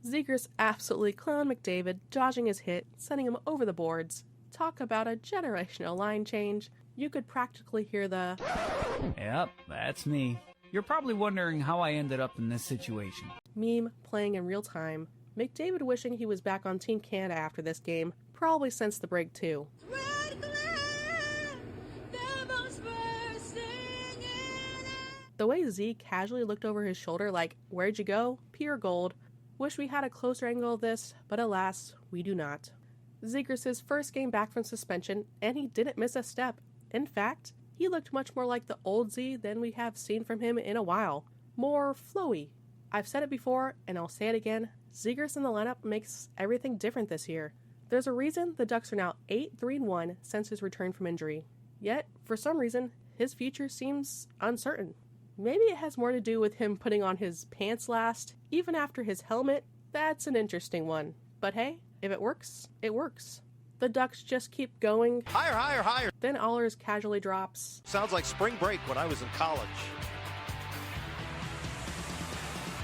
Zegras absolutely clowned McDavid, dodging his hit, sending him over the boards. Talk about a generational line change. You could practically hear the "Yep, that's me. You're probably wondering how I ended up in this situation" meme playing in real time. McDavid wishing he was back on Team Canada after this game, probably since the break too. The way Z casually looked over his shoulder like, "Where'd you go? Pure gold." Wish we had a closer angle of this, but alas, we do not. Zegras' first game back from suspension, and he didn't miss a step. In fact, he looked much more like the old Z than we have seen from him in a while. More flowy. I've said it before, and I'll say it again, Zegras in the lineup makes everything different this year. There's a reason the Ducks are now 8-3-1 since his return from injury. Yet, for some reason, his future seems uncertain. Maybe it has more to do with him putting on his pants last, even after his helmet. That's an interesting one. But hey, if it works, it works. The Ducks just keep going. Higher, higher, higher. Then Allers casually drops. Sounds like spring break when I was in college.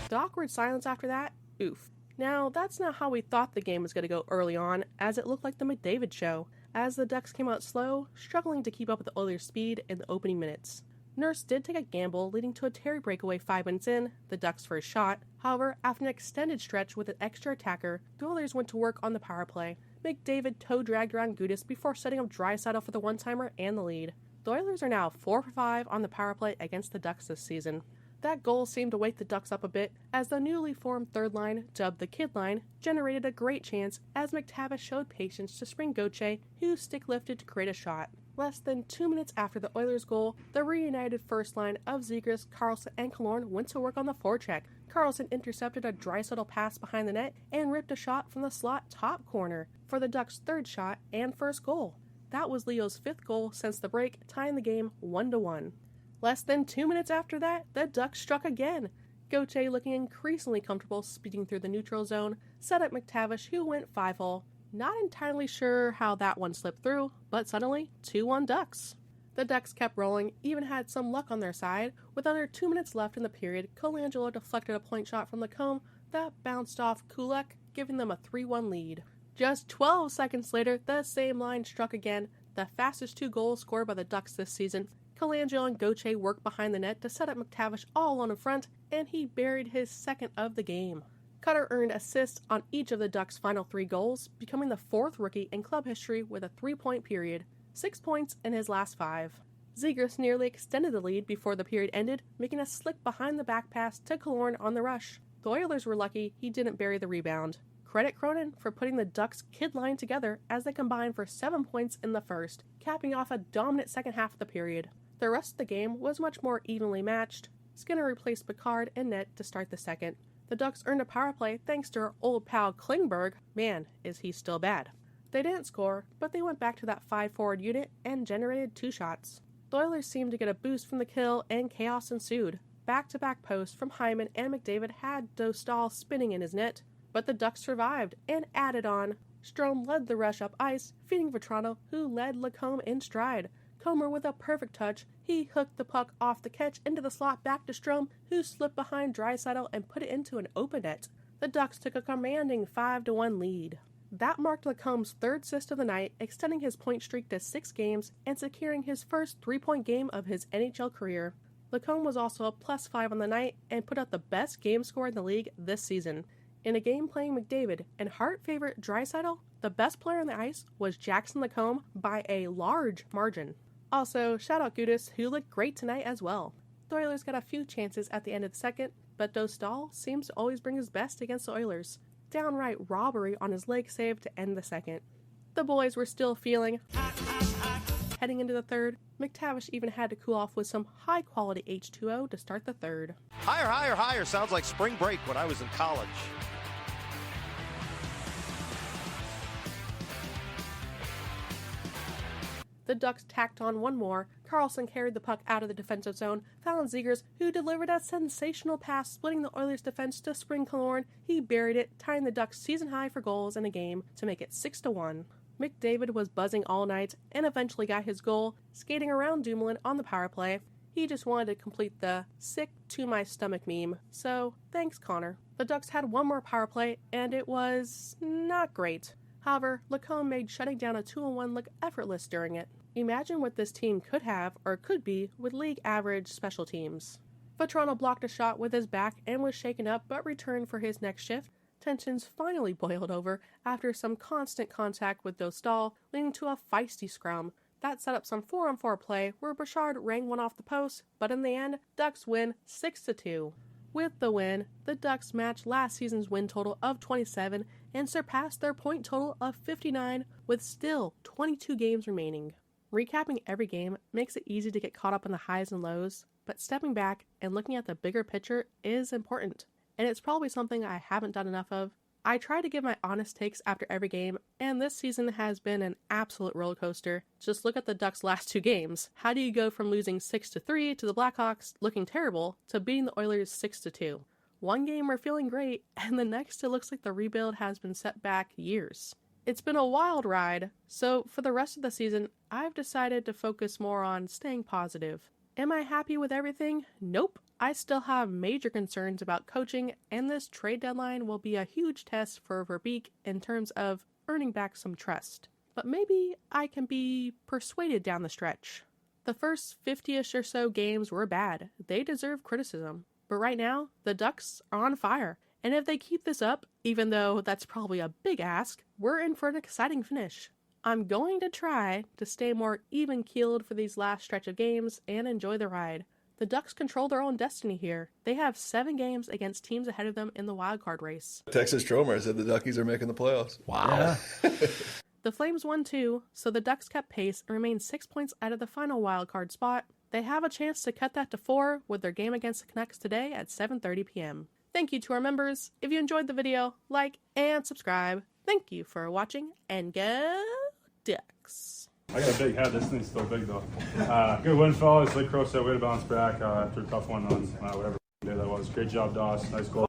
The awkward silence after that? Oof. Now, that's not how we thought the game was going to go early on, as it looked like the McDavid show, as the Ducks came out slow, struggling to keep up with the Oilers' speed in the opening minutes. Nurse did take a gamble, leading to a Terry breakaway 5 minutes in, the Ducks' first shot. However, after an extended stretch with an extra attacker, the Oilers went to work on the power play. McDavid toe-dragged around Gudas before setting up Draisaitl for the one-timer and the lead. The Oilers are now 4 for 5 on the power play against the Ducks this season. That goal seemed to wake the Ducks up a bit, as the newly formed third line, dubbed the Kid Line, generated a great chance as McTavish showed patience to spring Gauthier, who stick-lifted to create a shot. Less than 2 minutes after the Oilers' goal, the reunited first line of Zegras, Karlsson, and Killorn went to work on the forecheck. Karlsson intercepted a Draisaitl pass behind the net and ripped a shot from the slot top corner for the Ducks' third shot and first goal. That was Leo's 5th goal since the break, tying the game 1-1. Less than 2 minutes after that, the Ducks struck again. Gauthier, looking increasingly comfortable speeding through the neutral zone, set up McTavish, who went 5-hole. Not entirely sure how that one slipped through, but suddenly, 2-1 Ducks. The Ducks kept rolling, even had some luck on their side. With under 2 minutes left in the period, Colangelo deflected a point shot from Lacombe that bounced off Kulak, giving them a 3-1 lead. Just 12 seconds later, the same line struck again, the fastest 2 goals scored by the Ducks this season. Colangelo and Gauthier worked behind the net to set up McTavish all alone in front, and he buried his second of the game. Cutter earned assists on each of the Ducks' final 3 goals, becoming the 4th rookie in club history with a 3-point period, 6 points in his last 5. Zegras nearly extended the lead before the period ended, making a slick behind-the-back pass to Killorn on the rush. The Oilers were lucky he didn't bury the rebound. Credit Cronin for putting the Ducks' kid line together as they combined for 7 points in the first, capping off a dominant second half of the period. The rest of the game was much more evenly matched. Skinner replaced Picard in net to start the second. The Ducks earned a power play thanks to our old pal Klingberg. Man, is he still bad. They didn't score, but they went back to that 5-forward unit and generated 2 shots. The Oilers seemed to get a boost from the kill, and chaos ensued. Back-to-back posts from Hyman and McDavid had Dostal spinning in his net, but the Ducks survived and added on. Strome led the rush up ice, feeding Vetrano, who led Lacombe in stride. Comer with a perfect touch, he hooked the puck off the catch into the slot back to Strome, who slipped behind Draisaitl and put it into an open net. The Ducks took a commanding 5-1 lead. That marked Lacombe's 3rd assist of the night, extending his point streak to 6 games and securing his first 3-point game of his NHL career. Lacombe was also a +5 on the night and put out the best game score in the league this season. In a game playing McDavid and Hart favorite Draisaitl, the best player on the ice was Jackson Lacombe by a large margin. Also, shout out Gudas, who looked great tonight as well. The Oilers got a few chances at the end of the second, but Dostal seems to always bring his best against the Oilers. Downright robbery on his leg save to end the second. The boys were still feeling heading into the third. McTavish even had to cool off with some high-quality H2O to start the third. Higher, higher, higher. Sounds like spring break when I was in college. The Ducks tacked on one more. Karlsson carried the puck out of the defensive zone, found Zegras, who delivered a sensational pass splitting the Oilers' defense to spring Killorn. He buried it, tying the Ducks' season high for goals in a game to make it 6-1. McDavid was buzzing all night and eventually got his goal, skating around Dumoulin on the power play. He just wanted to complete the sick to my stomach meme, so thanks Connor. The Ducks had one more power play, and it was not great. However, Lacombe made shutting down a 2-on-1 look effortless during it. Imagine what this team could have, or could be, with league average special teams. Vetrano blocked a shot with his back and was shaken up but returned for his next shift. Tensions finally boiled over after some constant contact with Dostal, leading to a feisty scrum. That set up some 4-on-4 play where Bouchard rang one off the post, but in the end, Ducks win 6-2. With the win, the Ducks matched last season's win total of 27 and surpassed their point total of 59 with still 22 games remaining. Recapping every game makes it easy to get caught up in the highs and lows, but stepping back and looking at the bigger picture is important, and it's probably something I haven't done enough of. I try to give my honest takes after every game, and this season has been an absolute roller coaster. Just look at the Ducks' last 2 games. How do you go from losing 6-3 to the Blackhawks looking terrible to beating the Oilers 6-2? One game we're feeling great, and the next it looks like the rebuild has been set back years. It's been a wild ride, so for the rest of the season, I've decided to focus more on staying positive. Am I happy with everything? Nope. I still have major concerns about coaching, and this trade deadline will be a huge test for Verbeek in terms of earning back some trust. But maybe I can be persuaded down the stretch. The first 50-ish or so games were bad. They deserve criticism. But right now, the Ducks are on fire. And if they keep this up, even though that's probably a big ask, we're in for an exciting finish. I'm going to try to stay more even-keeled for these last stretch of games and enjoy the ride. The Ducks control their own destiny here. They have 7 games against teams ahead of them in the wildcard race. Texas Stromer said the Duckies are making the playoffs. Wow. Yeah. The Flames won too, so the Ducks kept pace and remained 6 points out of the final wildcard spot. They have a chance to cut that to 4 with their game against the Canucks today at 7:30 p.m. Thank you to our members. If you enjoyed the video, like and subscribe. Thank you for watching, and go Ducks. I got a big head. This thing's still big, though. Good win, fellas. Like Crow said, way to bounce back after a tough one on whatever day that was. Great job, Doss. Nice goal.